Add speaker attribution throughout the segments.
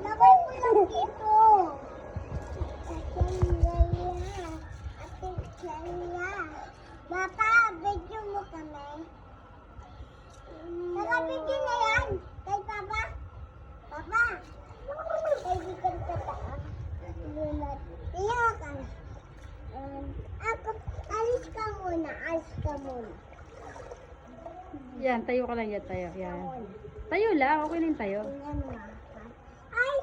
Speaker 1: Lagay mo lang dito. Papa, video mo kami. Naka-video na yan. Kay Papa. Papa. Kaibigan ka ba? Tiyo ka na. Ako, alis ka muna. Alis ka muna.
Speaker 2: Yan, tayo ka lang yan, tayo. Yan. Tayo lang, okay lang tayo.
Speaker 1: Tingnan mo. Ay!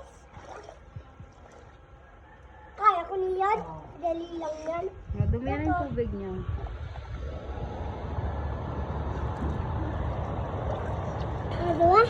Speaker 1: Kaya ko niyan. Dali lang yan.
Speaker 2: Madumi na yung tubig niya.
Speaker 1: Ano ba?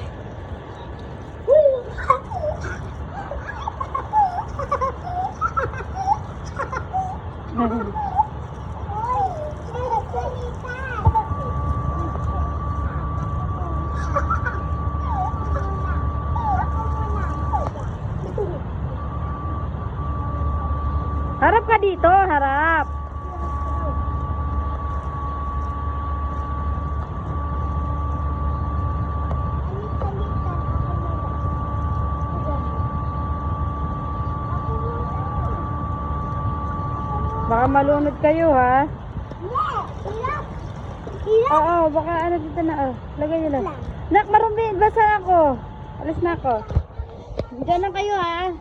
Speaker 2: Harap ka dito, harap. Baka malunod kayo, ha? Oo, baka ano dito na, oh. Lagay nyo lang. Nak, marumi, basa ako. Alis na ako. Diyan lang kayo, ha?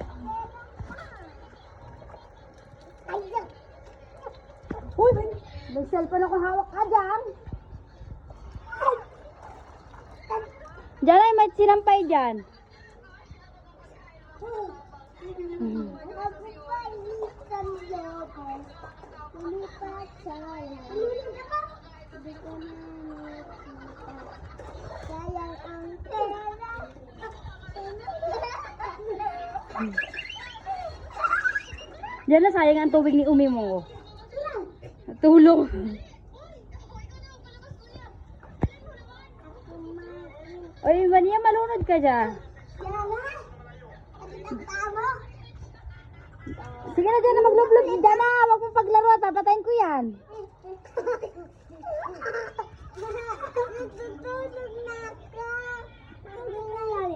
Speaker 1: Uy, may cellphone ako hawak ka dyan.
Speaker 2: Diyan ay may sinampay dyan. Diyan na sayang ang tubig ni Umi mo. Tulong. Oy, Mania, malunod ka dyan. Sige na dyan na maglublog. Dyan na, wag mong paglaro. Papatayin ko yan.
Speaker 1: Natutulog na ako. Ano na yan?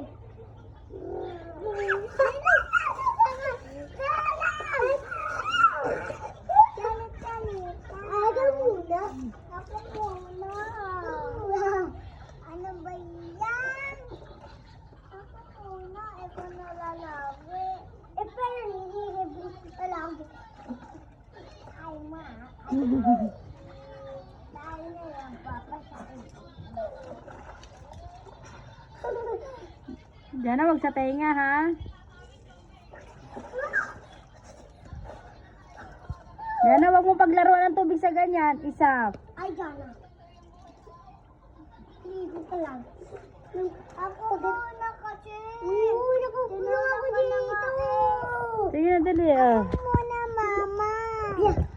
Speaker 1: Ako muna. Ako muna. Ano ba yan? Ako muna. Ito na lalawi. Pero nililibis pa lang. Ay, ma. Dahil na lang, Papa, sa akin.
Speaker 2: Diyan na, wag sa tenga, ha? Diyan na, wag mo paglaruan ng tubig sa ganyan. Isa.
Speaker 1: Ay, Jana. Ligo ka lang. Ako muna kasi. Uy, nakukuha ako dito.
Speaker 2: Sige na, dali, ah.
Speaker 1: Ako muna, Mama. Yeah.